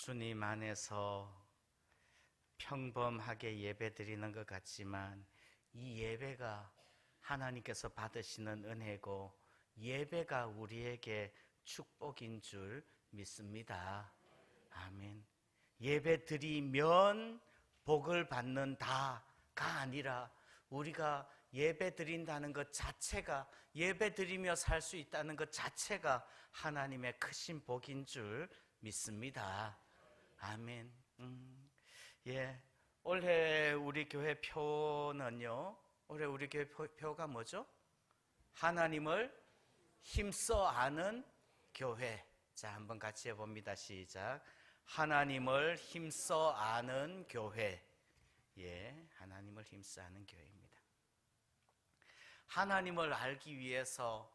주님 안에서 평범하게 예배 드리는 것 같지만 이 예배가 하나님께서 받으시는 은혜고 예배가 우리에게 축복인 줄 믿습니다. 아멘. 예배 드리면 복을 받는다가 아니라 우리가 예배 드린다는 것 자체가, 예배 드리며 살 수 있다는 것 자체가 하나님의 크신 복인 줄 믿습니다. 아멘. 예. 올해 우리 교회 표는요, 올해 우리 교회 표가 뭐죠? 하나님을 힘써 아는 교회. 자, 한번 같이 해봅니다. 시작. 하나님을 힘써 아는 교회. 예, 하나님을 힘써 아는 교회입니다. 하나님을 알기 위해서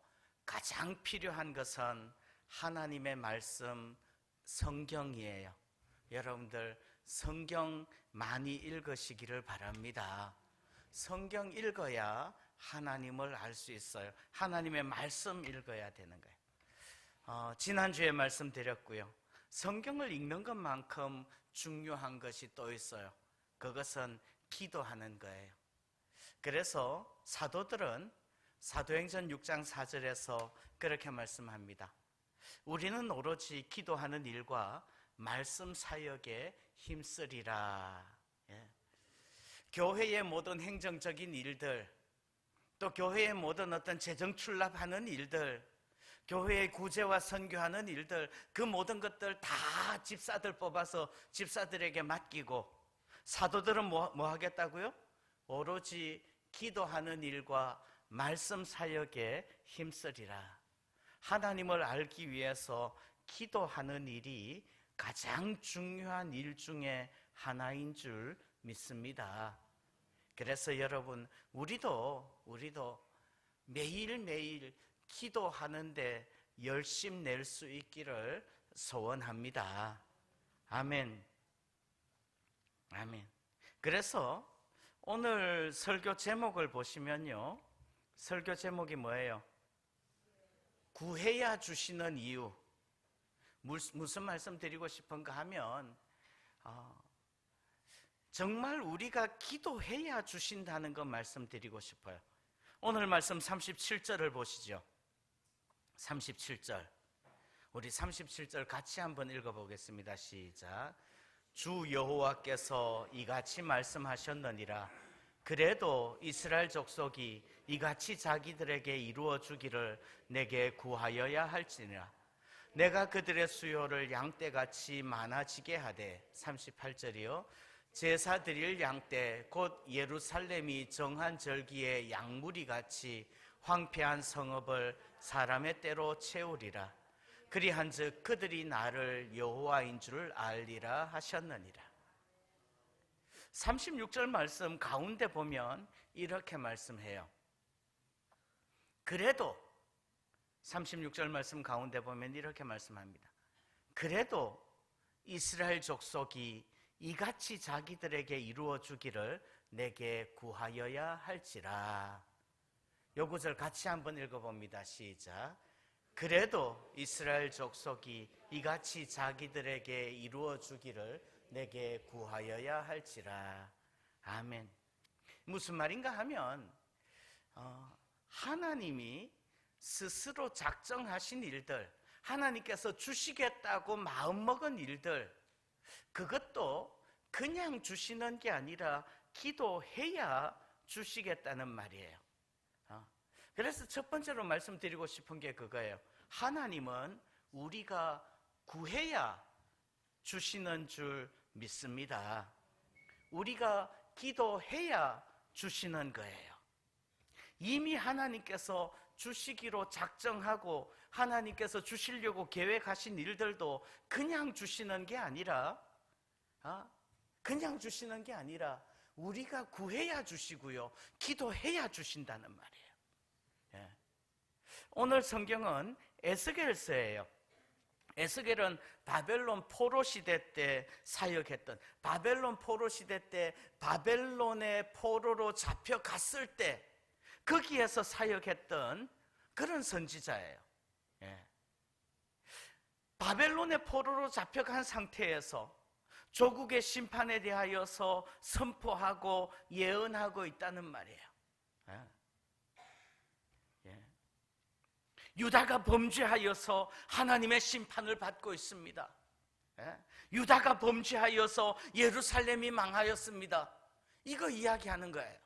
가장 필요한 것은 하나님의 말씀, 성경이에요. 여러분들 성경 많이 읽으시기를 바랍니다. 성경 읽어야 하나님을 알 수 있어요. 하나님의 말씀 읽어야 되는 거예요. 지난주에 말씀드렸고요. 성경을 읽는 것만큼 중요한 것이 또 있어요. 그것은 기도하는 거예요. 그래서 사도들은 사도행전 6장 4절에서 그렇게 말씀합니다. 우리는 오로지 기도하는 일과 말씀 사역에 힘쓰리라. 예. 교회의 모든 행정적인 일들, 또 교회의 모든 어떤 재정 출납하는 일들, 교회의 구제와 선교하는 일들, 그 모든 것들 다 집사들 뽑아서 집사들에게 맡기고, 사도들은 뭐 하겠다고요? 오로지 기도하는 일과 말씀 사역에 힘쓰리라. 하나님을 알기 위해서 기도하는 일이 가장 중요한 일 중에 하나인 줄 믿습니다. 그래서 여러분, 우리도 매일매일 기도하는데 열심 낼 수 있기를 소원합니다. 아멘. 아멘. 그래서 오늘 설교 제목을 보시면요, 설교 제목이 뭐예요? 구해야 주시는 이유. 무슨 말씀 드리고 싶은가 하면 정말 우리가 기도해야 주신다는 것 말씀드리고 싶어요. 오늘 말씀 37절을 보시죠. 37절. 우리 37절 같이 한번 읽어보겠습니다. 시작. 주 여호와께서 이같이 말씀하셨느니라. 그래도 이스라엘 족속이 이같이 자기들에게 이루어 주기를 내게 구하여야 할지니라. 내가 그들의 수요를 양떼같이 많아지게 하되. 38절이요. 제사 드릴 양떼 곧 예루살렘이 정한 절기의 양무리같이 황폐한 성읍을 사람의 때로 채우리라. 그리한즉 그들이 나를 여호와인 줄 알리라 하셨느니라. 36절 말씀 가운데 보면 이렇게 말씀해요. 그래도 36절 말씀 가운데 보면 이렇게 말씀합니다. 그래도 이스라엘 족속이 이같이 자기들에게 이루어 주기를 내게 구하여야 할지라. 요 구절 같이 한번 읽어봅니다. 시작. 그래도 이스라엘 족속이 이같이 자기들에게 이루어 주기를 내게 구하여야 할지라. 아멘. 무슨 말인가 하면 하나님이 스스로 작정하신 일들, 하나님께서 주시겠다고 마음먹은 일들, 그것도 그냥 주시는 게 아니라 기도해야 주시겠다는 말이에요. 그래서 첫 번째로 말씀드리고 싶은 게 그거예요. 하나님은 우리가 구해야 주시는 줄 믿습니다. 우리가 기도해야 주시는 거예요. 이미 하나님께서 주시기로 작정하고 하나님께서 주시려고 계획하신 일들도 그냥 주시는 게 아니라 우리가 구해야 주시고요, 기도해야 주신다는 말이에요. 예. 오늘 성경은 에스겔서예요. 에스겔은 바벨론 포로 시대 때 사역했던, 바벨론 포로 시대 때 바벨론의 포로로 잡혀갔을 때 거기에서 사역했던 그런 선지자예요. 예. 바벨론의 포로로 잡혀간 상태에서 조국의 심판에 대하여서 선포하고 예언하고 있다는 말이에요. 유다가 범죄하여서 하나님의 심판을 받고 있습니다. 유다가 범죄하여서 예루살렘이 망하였습니다. 이거 이야기하는 거예요.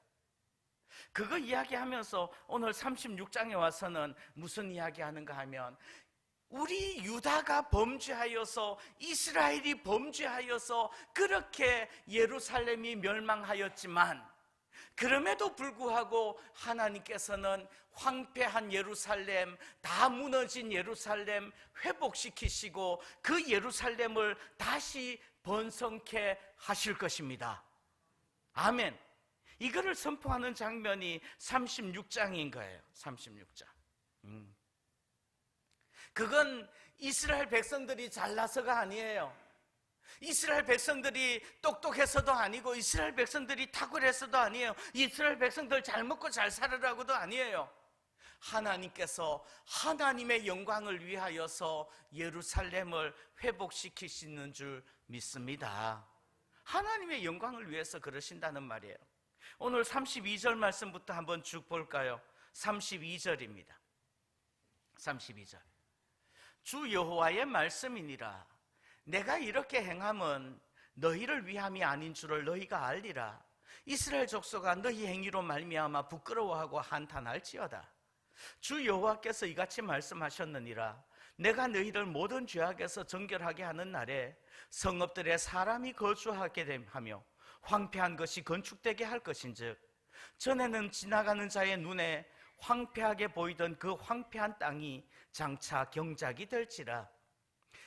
그거 이야기하면서 오늘 36장에 와서는 무슨 이야기하는가 하면, 우리 유다가 범죄하여서, 이스라엘이 범죄하여서 그렇게 예루살렘이 멸망하였지만, 그럼에도 불구하고 하나님께서는 황폐한 예루살렘, 다 무너진 예루살렘 회복시키시고 그 예루살렘을 다시 번성케 하실 것입니다. 아멘. 이거를 선포하는 장면이 36장인 거예요. 36장. 그건 이스라엘 백성들이 잘나서가 아니에요. 이스라엘 백성들이 똑똑해서도 아니고, 이스라엘 백성들이 탁월해서도 아니에요. 이스라엘 백성들 잘 먹고 잘 살으라고도 아니에요. 하나님께서 하나님의 영광을 위하여서 예루살렘을 회복시키시는 줄 믿습니다. 하나님의 영광을 위해서 그러신다는 말이에요. 오늘 32절 말씀부터 한번 쭉 볼까요? 32절입니다. 32절. 주 여호와의 말씀이니라. 내가 이렇게 행함은 너희를 위함이 아닌 줄을 너희가 알리라. 이스라엘 족속아, 너희 행위로 말미암아 부끄러워하고 한탄할지어다. 주 여호와께서 이같이 말씀하셨느니라. 내가 너희를 모든 죄악에서 정결하게 하는 날에 성읍들에 사람이 거주하게 하며 황폐한 것이 건축되게 할 것인즉, 전에는 지나가는 자의 눈에 황폐하게 보이던 그 황폐한 땅이 장차 경작이 될지라.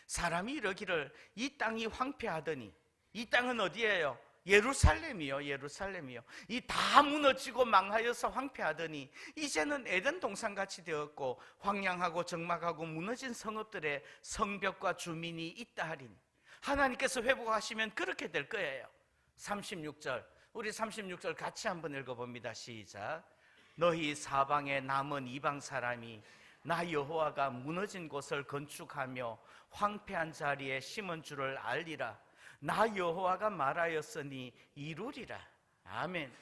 사람이 이러기를 이 땅이 황폐하더니, 이 땅은 어디예요? 예루살렘이요. 예루살렘이요. 이 다 무너지고 망하여서 황폐하더니 이제는 에덴 동산같이 되었고 황량하고 적막하고 무너진 성읍들의 성벽과 주민이 있다 하리니. 하나님께서 회복하시면 그렇게 될 거예요. 36절, 우리 36절 같이 한번 읽어봅니다. 시작. 너희 사방에 남은 이방 사람이 나 여호와가 무너진 곳을 건축하며 황폐한 자리에 심은 줄을 알리라. 나 여호와가 말하였으니 이루리라. 아멘.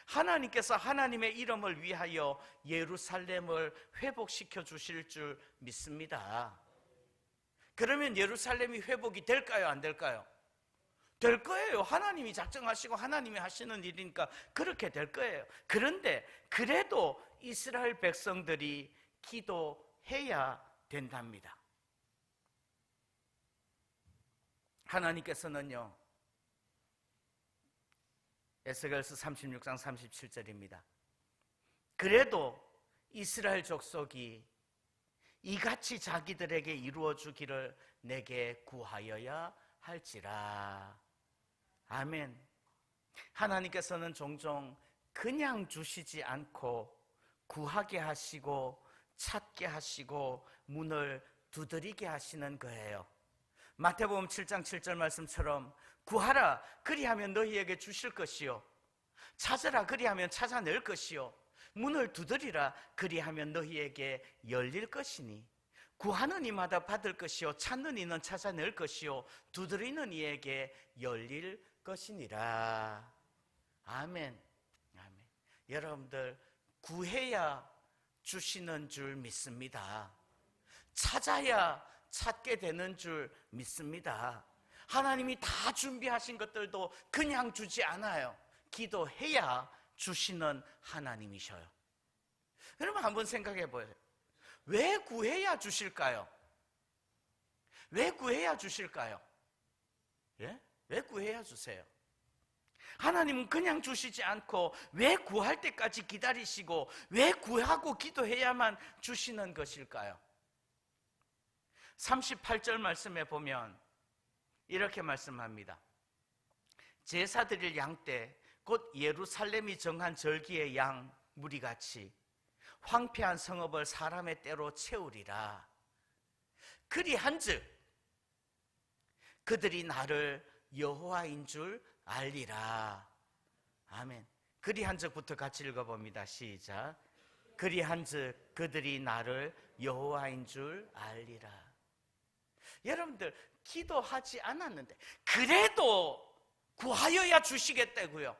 하나님께서 하나님의 이름을 위하여 예루살렘을 회복시켜 주실 줄 믿습니다. 그러면 예루살렘이 회복이 될까요? 안 될까요? 될 거예요. 하나님이 작정하시고 하나님이 하시는 일이니까 그렇게 될 거예요. 그런데 그래도 이스라엘 백성들이 기도해야 된답니다. 하나님께서는요, 에스겔서 36장 37절입니다. 그래도 이스라엘 족속이 이같이 자기들에게 이루어 주기를 내게 구하여야 할지라. 아멘. 하나님께서는 종종 그냥 주시지 않고 구하게 하시고 찾게 하시고 문을 두드리게 하시는 거예요. 마태복음 7장 7절 말씀처럼 구하라 그리하면 너희에게 주실 것이요, 찾으라 그리하면 찾아낼 것이요, 문을 두드리라 그리하면 너희에게 열릴 것이니 구하는 이마다 받을 것이요, 찾는 이는 찾아낼 것이요, 두드리는 이에게 열릴 것이니라. 아멘. 아멘. 여러분들 구해야 주시는 줄 믿습니다. 찾아야 찾게 되는 줄 믿습니다. 하나님이 다 준비하신 것들도 그냥 주지 않아요. 기도해야 주시는 하나님이셔요. 여러분 한번 생각해 보세요. 왜 구해야 주실까요? 왜 구해야 주실까요? 예? 왜 구해야 주세요? 하나님은 그냥 주시지 않고 왜 구할 때까지 기다리시고 왜 구하고 기도해야만 주시는 것일까요? 38절 말씀에 보면 이렇게 말씀합니다. 제사 드릴 양 때 곧 예루살렘이 정한 절기의 양 무리같이 황폐한 성읍을 사람의 때로 채우리라. 그리한즉 그들이 나를 여호와인 줄 알리라. 아멘. 그리한즉부터 같이 읽어봅니다. 시작. 그리한즉 그들이 나를 여호와인 줄 알리라. 여러분들 기도하지 않았는데 그래도 구하여야 주시겠다고요.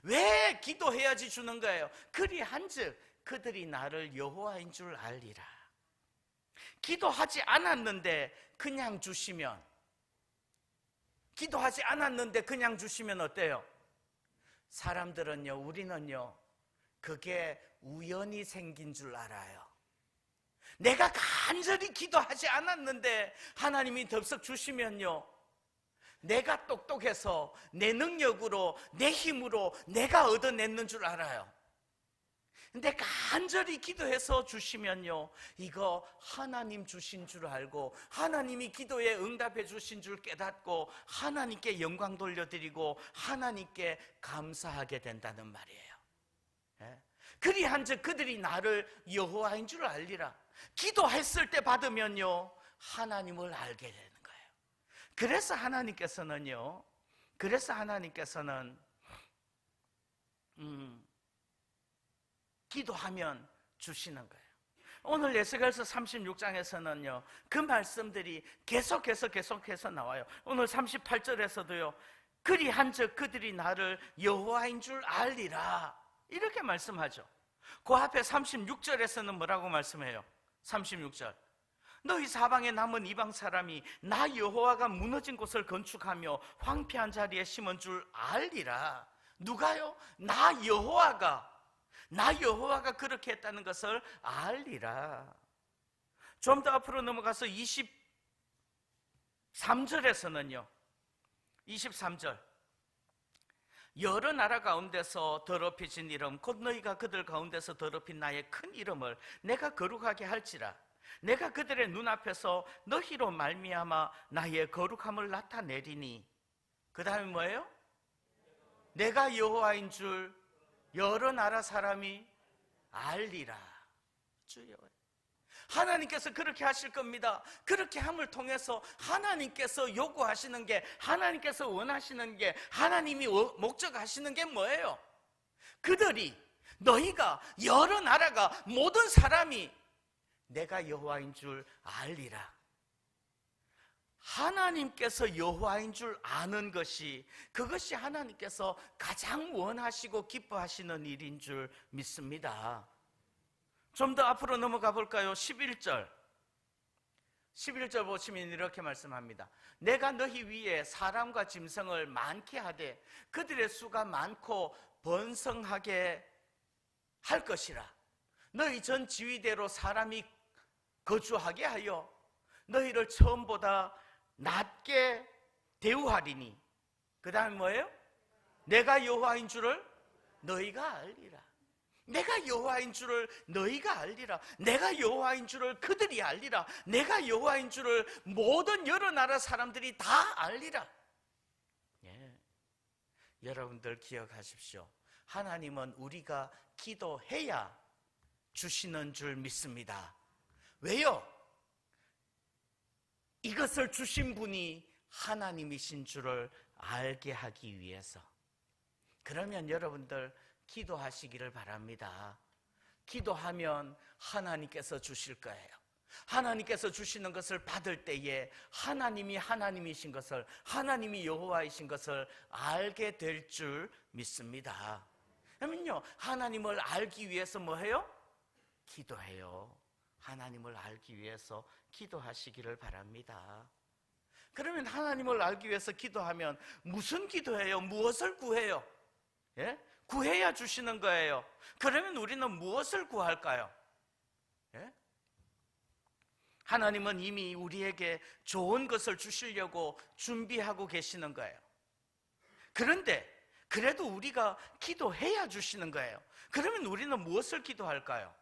왜 기도해야지 주는 거예요? 그리한즉 그들이 나를 여호와인 줄 알리라. 기도하지 않았는데 그냥 주시면, 기도하지 않았는데 그냥 주시면 어때요? 사람들은요, 우리는요, 그게 우연히 생긴 줄 알아요. 내가 간절히 기도하지 않았는데 하나님이 덥석 주시면요, 내가 똑똑해서 내 능력으로 내 힘으로 내가 얻어냈는 줄 알아요. 근데 간절히 기도해서 주시면요, 이거 하나님 주신 줄 알고 하나님이 기도에 응답해 주신 줄 깨닫고 하나님께 영광 돌려드리고 하나님께 감사하게 된다는 말이에요. 그리한즉 그들이 나를 여호와인 줄 알리라. 기도했을 때 받으면요, 하나님을 알게 되는 거예요. 그래서 하나님께서는 기도하면 주시는 거예요. 오늘 에스겔서 36장에서는요, 그 말씀들이 계속해서 나와요. 오늘 38절에서도요, 그리한즉 그들이 나를 여호와인 줄 알리라, 이렇게 말씀하죠. 그 앞에 36절에서는 뭐라고 말씀해요? 36절, 너희 사방에 남은 이방 사람이 나 여호와가 무너진 곳을 건축하며 황폐한 자리에 심은 줄 알리라. 누가요? 나 여호와가 그렇게 했다는 것을 알리라. 좀 더 앞으로 넘어가서 23절에서는요, 23절, 여러 나라 가운데서 더럽혀진 이름 곧 너희가 그들 가운데서 더럽힌 나의 큰 이름을 내가 거룩하게 할지라. 내가 그들의 눈앞에서 너희로 말미암아 나의 거룩함을 나타내리니. 그 다음에 뭐예요? 내가 여호와인 줄 여러 나라 사람이 알리라. 주여, 하나님께서 그렇게 하실 겁니다. 그렇게 함을 통해서 하나님께서 요구하시는 게, 하나님께서 원하시는 게, 하나님이 목적하시는 게 뭐예요? 그들이, 너희가, 여러 나라가, 모든 사람이 내가 여호와인 줄 알리라. 하나님께서 여호와인 줄 아는 것이, 그것이 하나님께서 가장 원하시고 기뻐하시는 일인 줄 믿습니다. 좀 더 앞으로 넘어가 볼까요? 11절 보시면 이렇게 말씀합니다. 내가 너희 위에 사람과 짐승을 많게 하되 그들의 수가 많고 번성하게 할 것이라. 너희 전 지위대로 사람이 거주하게 하여 너희를 처음보다 낮게 대우하리니. 그 다음에 뭐예요? 내가 여호와인 줄을 너희가 알리라. 내가 여호와인 줄을 너희가 알리라. 내가 여호와인 줄을 그들이 알리라. 내가 여호와인 줄을 모든 여러 나라 사람들이 다 알리라. 예. 여러분들 기억하십시오. 하나님은 우리가 기도해야 주시는 줄 믿습니다. 왜요? 이것을 주신 분이 하나님이신 줄을 알게 하기 위해서. 그러면 여러분들 기도하시기를 바랍니다. 기도하면 하나님께서 주실 거예요. 하나님께서 주시는 것을 받을 때에 하나님이 하나님이신 것을, 하나님이 여호와이신 것을 알게 될 줄 믿습니다. 그러면요, 하나님을 알기 위해서 뭐 해요? 기도해요. 하나님을 알기 위해서 기도하시기를 바랍니다. 그러면 하나님을 알기 위해서 기도하면 무슨 기도해요? 무엇을 구해요? 예? 구해야 주시는 거예요. 그러면 우리는 무엇을 구할까요? 예? 하나님은 이미 우리에게 좋은 것을 주시려고 준비하고 계시는 거예요. 그런데 그래도 우리가 기도해야 주시는 거예요. 그러면 우리는 무엇을 기도할까요?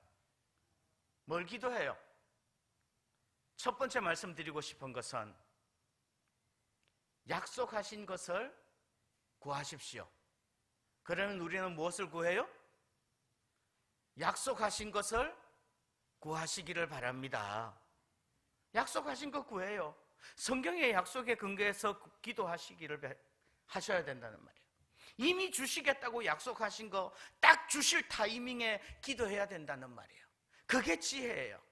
뭘 기도해요? 첫 번째 말씀드리고 싶은 것은 약속하신 것을 구하십시오. 그러면 우리는 무엇을 구해요? 약속하신 것을 구하시기를 바랍니다. 약속하신 것 구해요. 성경의 약속에 근거해서 기도하시기를 하셔야 된다는 말이에요. 이미 주시겠다고 약속하신 거 딱 주실 타이밍에 기도해야 된다는 말이에요. 그게 지혜예요.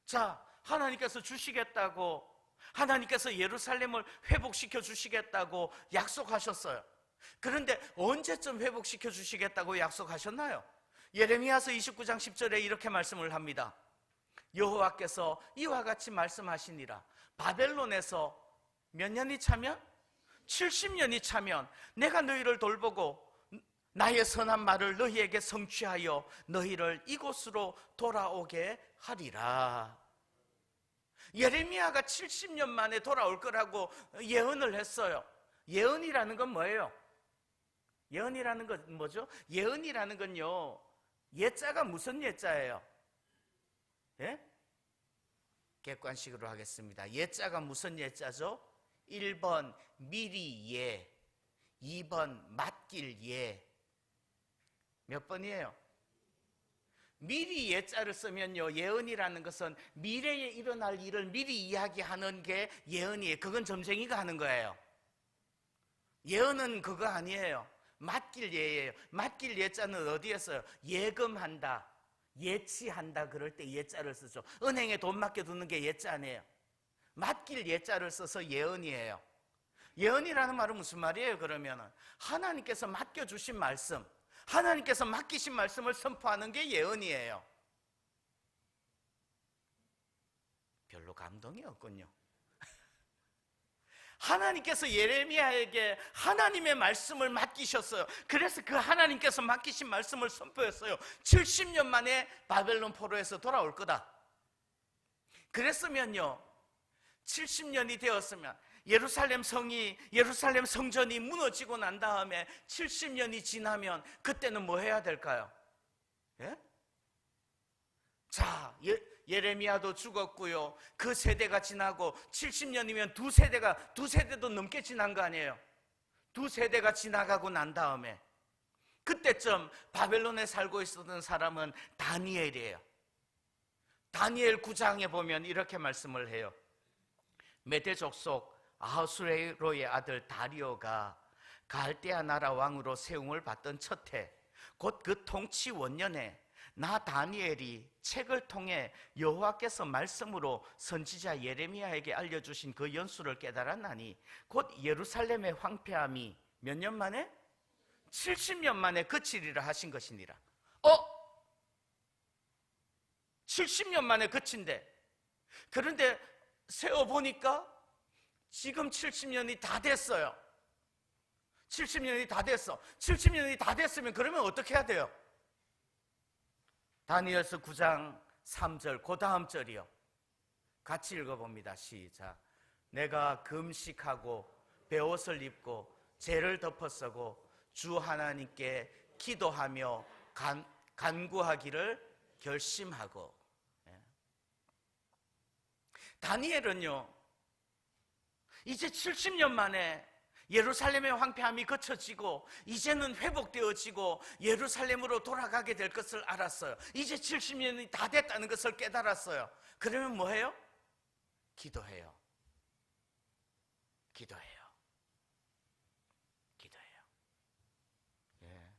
자, 하나님께서 주시겠다고 하나님께서 예루살렘을 회복시켜 주시겠다고 약속하셨어요. 그런데 언제쯤 회복시켜 주시겠다고 약속하셨나요? 예레미야서 29장 10절에 이렇게 말씀을 합니다. 여호와께서 이와 같이 말씀하시니라. 바벨론에서 몇 년이 차면? 70년이 차면 내가 너희를 돌보고 나의 선한 말을 너희에게 성취하여 너희를 이곳으로 돌아오게 하리라. 예레미야가 70년 만에 돌아올 거라고 예언을 했어요. 예언이라는 건 뭐예요? 예언이라는 건 뭐죠? 예언이라는 건요, 예자가 무슨 예자예요? 예? 객관식으로 하겠습니다. 예자가 무슨 예자죠? 1번 미리 예, 2번 맡길 예. 몇 번이에요? 미리 예자를 쓰면요, 예언이라는 것은 미래에 일어날 일을 미리 이야기하는 게 예언이에요. 그건 점쟁이가 하는 거예요. 예언은 그거 아니에요. 맡길 예예요. 맡길 예자는 어디에 써요? 예금한다, 예치한다 그럴 때 예자를 쓰죠. 은행에 돈 맡겨두는 게 예자 아니에요. 맡길 예자를 써서 예언이에요. 예언이라는 말은 무슨 말이에요? 그러면은 하나님께서 맡겨주신 말씀, 하나님께서 맡기신 말씀을 선포하는 게 예언이에요. 별로 감동이 없군요. 하나님께서 예레미야에게 하나님의 말씀을 맡기셨어요. 그래서 그 하나님께서 맡기신 말씀을 선포했어요. 70년 만에 바벨론 포로에서 돌아올 거다. 그랬으면요, 70년이 되었으면 예루살렘 성전이 무너지고 난 다음에 70년이 지나면 그때는 뭐 해야 될까요? 예? 자, 예레미야도 죽었고요. 그 세대가 지나고 70년이면 두 세대도 넘게 지난 거 아니에요? 두 세대가 지나가고 난 다음에 그때쯤 바벨론에 살고 있었던 사람은 다니엘이에요. 다니엘 9장에 보면 이렇게 말씀을 해요. 메대 족속 아하수에로의 아들 다리오가 갈대아 나라 왕으로 세움을 받던 첫 해, 곧 그 통치 원년에 나 다니엘이 책을 통해 여호와께서 말씀으로 선지자 예레미야에게 알려주신 그 연수를 깨달았나니 곧 예루살렘의 황폐함이 몇 년 만에? 70년 만에 그치리라 하신 것이니라. 70년 만에 그친대. 그런데 세어보니까 지금 70년이 다 됐어요. 70년이 다 됐어. 70년이 다 됐으면 그러면 어떻게 해야 돼요? 다니엘서 9장 3절, 그 다음 절이요. 같이 읽어봅니다. 시작. 내가 금식하고 베옷을 입고 죄를 덮어 쓰고 주 하나님께 기도하며 간구하기를 결심하고. 다니엘은요, 이제 70년 만에 예루살렘의 황폐함이 거쳐지고 이제는 회복되어지고 예루살렘으로 돌아가게 될 것을 알았어요. 이제 70년이 다 됐다는 것을 깨달았어요. 그러면 뭐 해요? 기도해요. 기도해요. 기도해요. 예.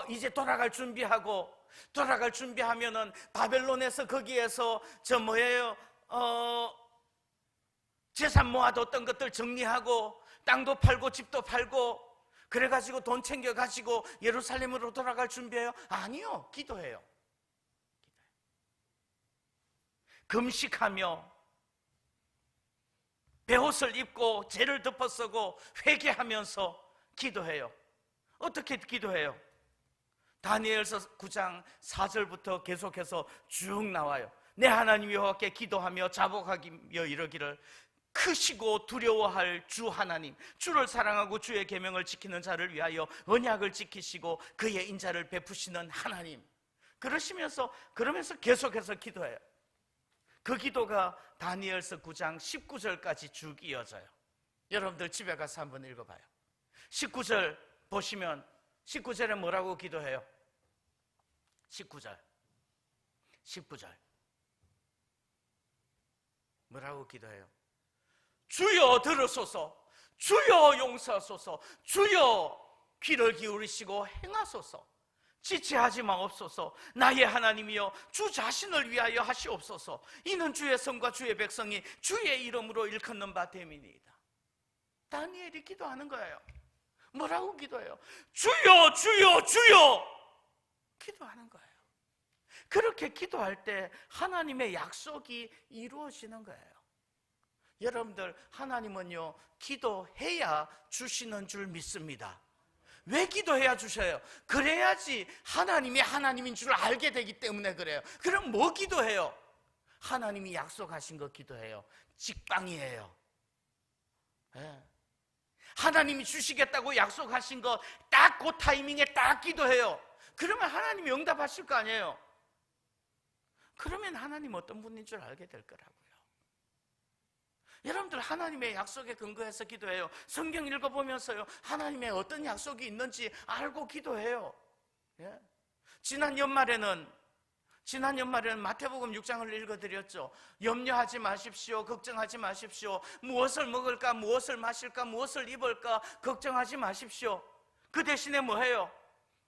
이제 돌아갈 준비하면은 바벨론에서 거기에서 재산 모아뒀던 것들 정리하고 땅도 팔고 집도 팔고 그래가지고 돈 챙겨가지고 예루살렘으로 돌아갈 준비해요? 아니요, 기도해요. 금식하며 베옷을 입고 죄를 덮어 쓰고 회개하면서 기도해요. 어떻게 기도해요? 다니엘서 9장 4절부터 계속해서 쭉 나와요. 내 하나님 여호와께 기도하며 자복하며 이르기를 크시고 두려워할 주 하나님, 주를 사랑하고 주의 계명을 지키는 자를 위하여 언약을 지키시고 그의 인자를 베푸시는 하나님. 그러면서 계속해서 기도해요. 그 기도가 다니엘서 9장 19절까지 쭉 이어져요. 여러분들 집에 가서 한번 읽어봐요. 19절 보시면 19절에 뭐라고 기도해요? 19절 뭐라고 기도해요? 주여 들으소서, 주여 용서하소서, 주여 귀를 기울이시고 행하소서. 지체하지 마옵소서. 나의 하나님이여 주 자신을 위하여 하시옵소서. 이는 주의 성과 주의 백성이 주의 이름으로 일컫는 바 됨이니이다. 다니엘이 기도하는 거예요. 뭐라고 기도해요? 주여 주여 주여 기도하는 거예요. 그렇게 기도할 때 하나님의 약속이 이루어지는 거예요. 여러분들, 하나님은요 기도해야 주시는 줄 믿습니다. 왜 기도해야 주셔요? 그래야지 하나님이 하나님인 줄 알게 되기 때문에 그래요. 그럼 뭐 기도해요? 하나님이 약속하신 거 기도해요. 직방이에요. 네. 하나님이 주시겠다고 약속하신 거 딱 그 타이밍에 딱 기도해요. 그러면 하나님이 응답하실 거 아니에요. 그러면 하나님 어떤 분인 줄 알게 될 거라고요. 여러분들, 하나님의 약속에 근거해서 기도해요. 성경 읽어보면서요 하나님의 어떤 약속이 있는지 알고 기도해요. 예? 지난 연말에는 마태복음 6장을 읽어드렸죠. 염려하지 마십시오. 걱정하지 마십시오. 무엇을 먹을까, 무엇을 마실까, 무엇을 입을까 걱정하지 마십시오. 그 대신에 뭐해요?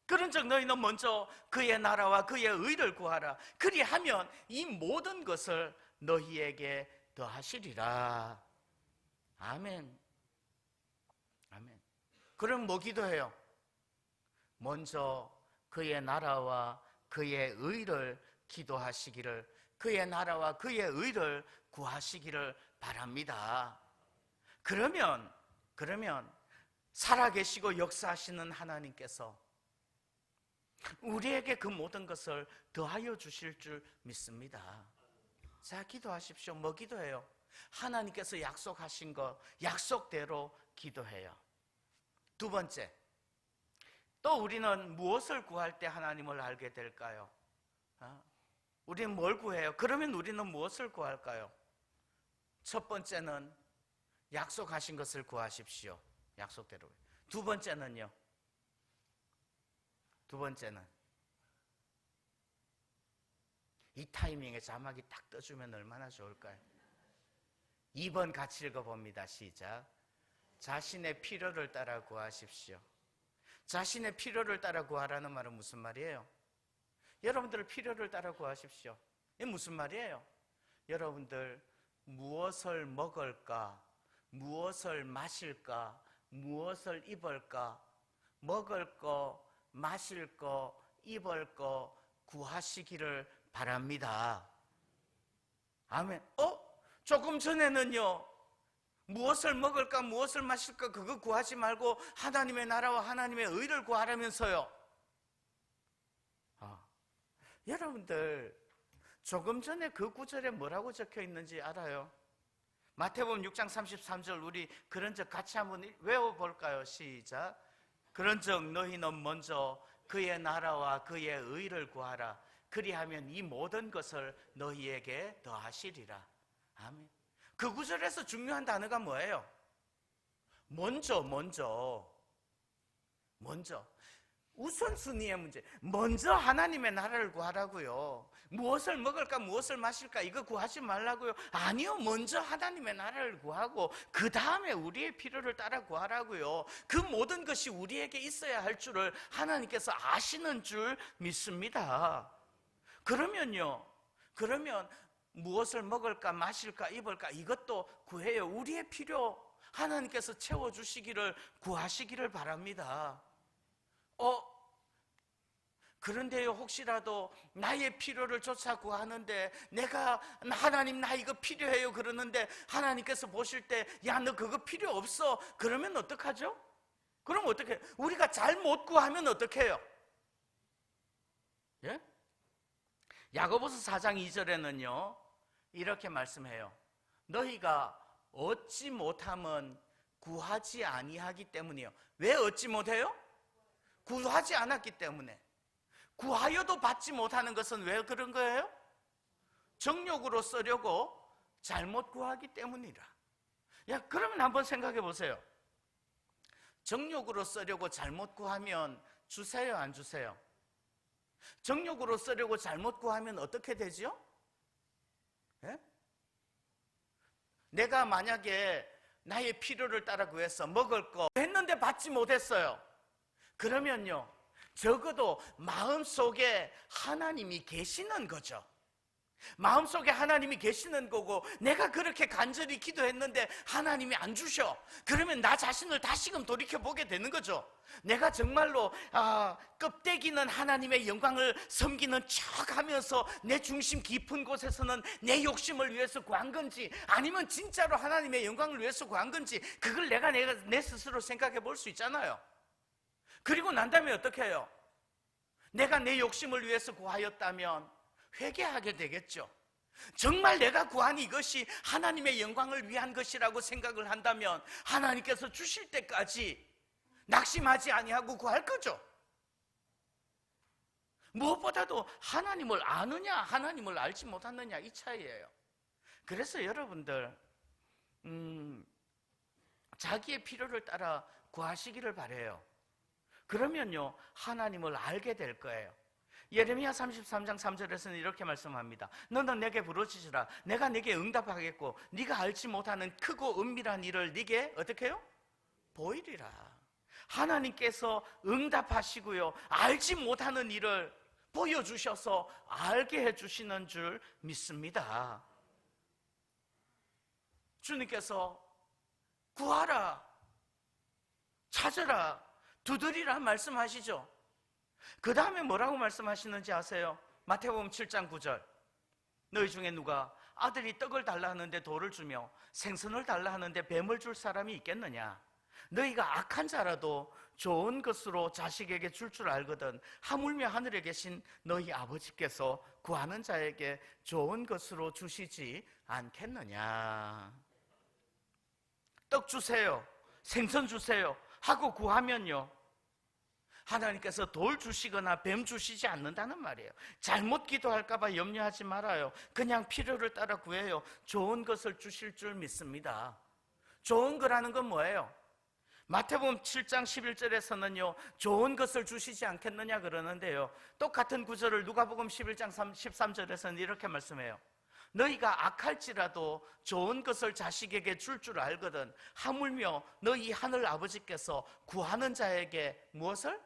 그런즉 너희는 먼저 그의 나라와 그의 의를 구하라. 그리하면 이 모든 것을 너희에게 더하시리라. 아멘. 아멘. 그럼 뭐 기도해요? 먼저 그의 나라와 그의 의를 기도하시기를, 그의 나라와 그의 의를 구하시기를 바랍니다. 그러면 살아계시고 역사하시는 하나님께서 우리에게 그 모든 것을 더하여 주실 줄 믿습니다. 자, 기도하십시오. 뭐 기도해요? 하나님께서 약속하신 거 약속대로 기도해요. 두 번째, 또 우리는 무엇을 구할 때 하나님을 알게 될까요? 우리는 뭘 구해요? 그러면 우리는 무엇을 구할까요? 첫 번째는 약속하신 것을 구하십시오. 약속대로. 두 번째는 이 타이밍에 자막이 딱 떠주면 얼마나 좋을까요? 2번 같이 읽어봅니다. 시작. 자신의 필요를 따라 구하십시오. 자신의 필요를 따라 구하라는 말은 무슨 말이에요? 여러분들 필요를 따라 구하십시오. 이게 무슨 말이에요? 여러분들 무엇을 먹을까, 무엇을 마실까, 무엇을 입을까, 먹을 거, 마실 거, 입을 거 구하시기를 바랍니다. 아멘. 조금 전에는요 무엇을 먹을까, 무엇을 마실까 그거 구하지 말고 하나님의 나라와 하나님의 의를 구하라면서요. 여러분들, 조금 전에 그 구절에 뭐라고 적혀 있는지 알아요? 마태복음 6장 33절, 우리 그런즉 같이 한번 외워볼까요? 시작. 그런즉 너희는 먼저 그의 나라와 그의 의를 구하라. 그리하면 이 모든 것을 너희에게 더하시리라. 아멘. 그 구절에서 중요한 단어가 뭐예요? 먼저. 우선순위의 문제. 먼저 하나님의 나라를 구하라고요. 무엇을 먹을까, 무엇을 마실까 이거 구하지 말라고요. 아니요, 먼저 하나님의 나라를 구하고 그 다음에 우리의 필요를 따라 구하라고요. 그 모든 것이 우리에게 있어야 할 줄을 하나님께서 아시는 줄 믿습니다. 그러면 무엇을 먹을까, 마실까, 입을까 이것도 구해요. 우리의 필요 하나님께서 채워주시기를 구하시기를 바랍니다. 그런데요, 혹시라도 나의 필요를 쫓아 구하는데 내가 하나님 나 이거 필요해요 그러는데 하나님께서 보실 때 야 너 그거 필요 없어 그러면 어떡하죠? 그럼 어떻게 우리가 잘못 구하면 어떡해요? 예? 야고보서 4장 2절에는요 이렇게 말씀해요. 너희가 얻지 못함은 구하지 아니하기 때문이요. 왜 얻지 못해요? 구하지 않았기 때문에. 구하여도 받지 못하는 것은 왜 그런 거예요? 정욕으로 쓰려고 잘못 구하기 때문이라. 그러면 한번 생각해 보세요. 정욕으로 쓰려고 잘못 구하면 주세요, 안 주세요? 정욕으로 쓰려고 잘못 구하면 어떻게 되죠? 예? 내가 만약에 나의 필요를 따라 구해서 먹을 거 했는데 받지 못했어요. 그러면요 적어도 마음속에 하나님이 계시는 거죠. 마음속에 하나님이 계시는 거고, 내가 그렇게 간절히 기도했는데 하나님이 안 주셔. 그러면 나 자신을 다시금 돌이켜보게 되는 거죠. 내가 정말로 껍데기는 하나님의 영광을 섬기는 척 하면서 내 중심 깊은 곳에서는 내 욕심을 위해서 구한 건지, 아니면 진짜로 하나님의 영광을 위해서 구한 건지, 그걸 내가 내 스스로 생각해 볼 수 있잖아요. 그리고 난 다음에 어떻게 해요? 내가 내 욕심을 위해서 구하였다면 회개하게 되겠죠. 정말 내가 구한 이것이 하나님의 영광을 위한 것이라고 생각을 한다면 하나님께서 주실 때까지 낙심하지 아니하고 구할 거죠. 무엇보다도 하나님을 아느냐 하나님을 알지 못하느냐, 이 차이예요. 그래서 여러분들 자기의 필요를 따라 구하시기를 바라요. 그러면요 하나님을 알게 될 거예요. 예레미야 33장 3절에서는 이렇게 말씀합니다. 너는 내게 부르짖으라. 내가 네게 응답하겠고 네가 알지 못하는 크고 은밀한 일을 네게 어떻게 해요? 보이리라. 하나님께서 응답하시고요, 알지 못하는 일을 보여주셔서 알게 해주시는 줄 믿습니다. 주님께서 구하라, 찾으라, 두드리라 말씀하시죠. 그 다음에 뭐라고 말씀하시는지 아세요? 마태복음 7장 9절. 너희 중에 누가 아들이 떡을 달라 하는데 돌을 주며 생선을 달라 하는데 뱀을 줄 사람이 있겠느냐? 너희가 악한 자라도 좋은 것으로 자식에게 줄 줄 알거든 하물며 하늘에 계신 너희 아버지께서 구하는 자에게 좋은 것으로 주시지 않겠느냐? 떡 주세요, 생선 주세요 하고 구하면요 하나님께서 돌 주시거나 뱀 주시지 않는다는 말이에요. 잘못 기도할까 봐 염려하지 말아요. 그냥 필요를 따라 구해요. 좋은 것을 주실 줄 믿습니다. 좋은 거라는 건 뭐예요? 마태복음 7장 11절에서는요 좋은 것을 주시지 않겠느냐 그러는데요, 똑같은 구절을 누가복음 11장 13절에서는 이렇게 말씀해요. 너희가 악할지라도 좋은 것을 자식에게 줄 줄 알거든 하물며 너희 하늘 아버지께서 구하는 자에게 무엇을?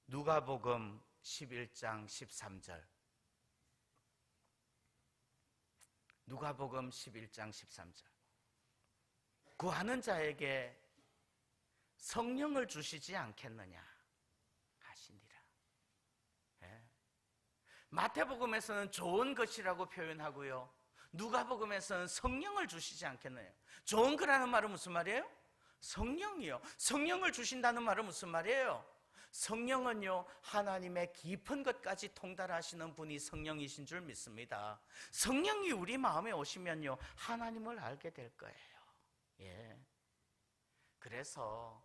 누가복음 11장 13절. 누가복음 11장 13절. 구하는 자에게 성령을 주시지 않겠느냐 하시니라. 예. 마태복음에서는 좋은 것이라고 표현하고요, 누가복음에서는 성령을 주시지 않겠느냐. 좋은 거라는 말은 무슨 말이에요? 성령이요. 성령을 주신다는 말은 무슨 말이에요? 성령은요 하나님의 깊은 것까지 통달하시는 분이 성령이신 줄 믿습니다. 성령이 우리 마음에 오시면요 하나님을 알게 될 거예요. 예. 그래서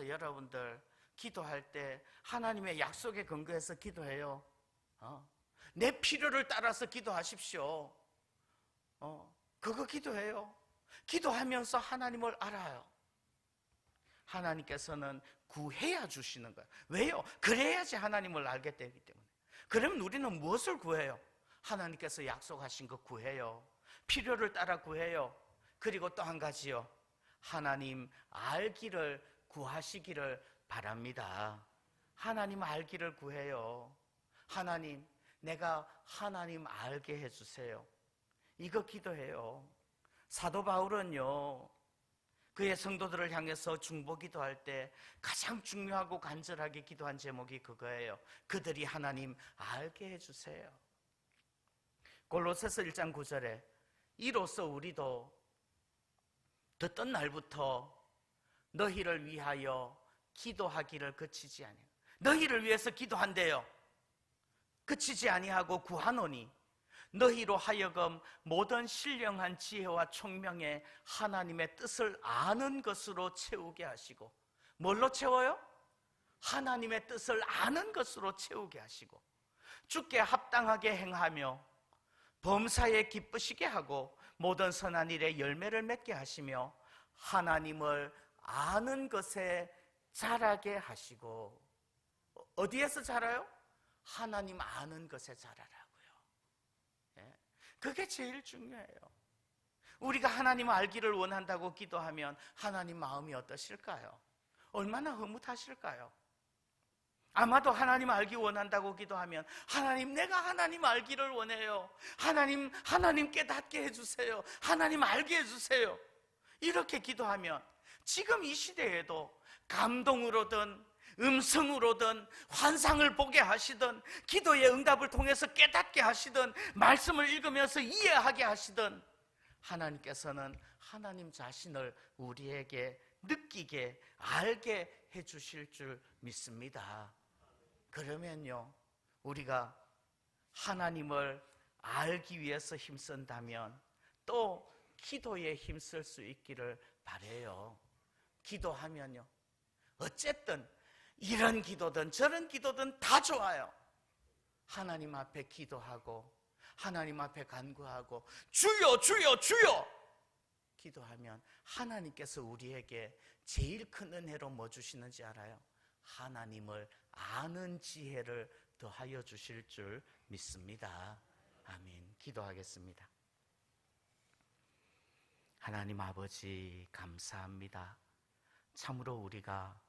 여러분들 기도할 때 하나님의 약속에 근거해서 기도해요. 내 필요를 따라서 기도하십시오. 그거 기도해요. 기도하면서 하나님을 알아요. 하나님께서는 구해야 주시는 거예요. 왜요? 그래야지 하나님을 알게 되기 때문에. 그러면 우리는 무엇을 구해요? 하나님께서 약속하신 거 구해요. 필요를 따라 구해요. 그리고 또 한 가지요, 하나님 알기를 구하시기를 바랍니다. 하나님 알기를 구해요. 하나님, 내가 하나님 알게 해주세요. 이거 기도해요. 사도 바울은요 그의 성도들을 향해서 중보기도할 때 가장 중요하고 간절하게 기도한 제목이 그거예요. 그들이 하나님 알게 해주세요. 골로새서 1장 9절에 이로써 우리도 듣던 날부터 너희를 위하여 기도하기를 그치지 아니하고, 너희를 위해서 기도한대요. 그치지 아니하고 구하노니 너희로 하여금 모든 신령한 지혜와 총명에 하나님의 뜻을 아는 것으로 채우게 하시고. 뭘로 채워요? 하나님의 뜻을 아는 것으로 채우게 하시고, 주께 합당하게 행하며 범사에 기쁘시게 하고 모든 선한 일에 열매를 맺게 하시며 하나님을 아는 것에 자라게 하시고. 어디에서 자라요? 하나님 아는 것에 자라라고요. 그게 제일 중요해요. 우리가 하나님을 알기를 원한다고 기도하면 하나님 마음이 어떠실까요? 얼마나 흐뭇하실까요? 아마도 하나님 알기 원한다고 기도하면 하나님, 내가 하나님 알기를 원해요. 하나님 깨닫게 해주세요. 하나님 알게 해주세요. 이렇게 기도하면 지금 이 시대에도 감동으로든 음성으로든 환상을 보게 하시든 기도의 응답을 통해서 깨닫게 하시든 말씀을 읽으면서 이해하게 하시든 하나님께서는 하나님 자신을 우리에게 느끼게 알게 해주실 줄 믿습니다. 그러면요, 우리가 하나님을 알기 위해서 힘쓴다면 또 기도에 힘쓸 수 있기를 바라요. 기도하면요, 어쨌든 이런 기도든 저런 기도든 다 좋아요. 하나님 앞에 기도하고 하나님 앞에 간구하고 주여 주여 주여 기도하면 하나님께서 우리에게 제일 큰 은혜로 뭐 주시는지 알아요? 하나님을 아는 지혜를 더하여 주실 줄 믿습니다. 아멘. 기도하겠습니다. 하나님 아버지, 감사합니다. 참으로 우리가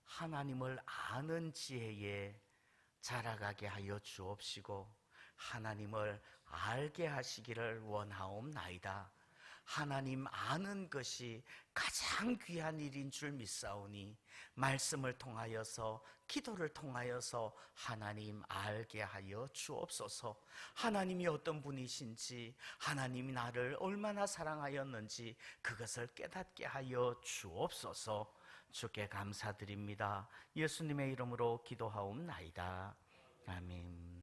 하나님을 아는 지혜에 자라가게 하여 주옵시고 하나님을 알게 하시기를 원하옵나이다. 하나님 아는 것이 가장 귀한 일인 줄 믿사오니 말씀을 통하여서 기도를 통하여서 하나님 알게 하여 주옵소서. 하나님이 어떤 분이신지 하나님이 나를 얼마나 사랑하였는지 그것을 깨닫게 하여 주옵소서. 주께 감사드립니다. 예수님의 이름으로 기도하옵나이다. 아멘.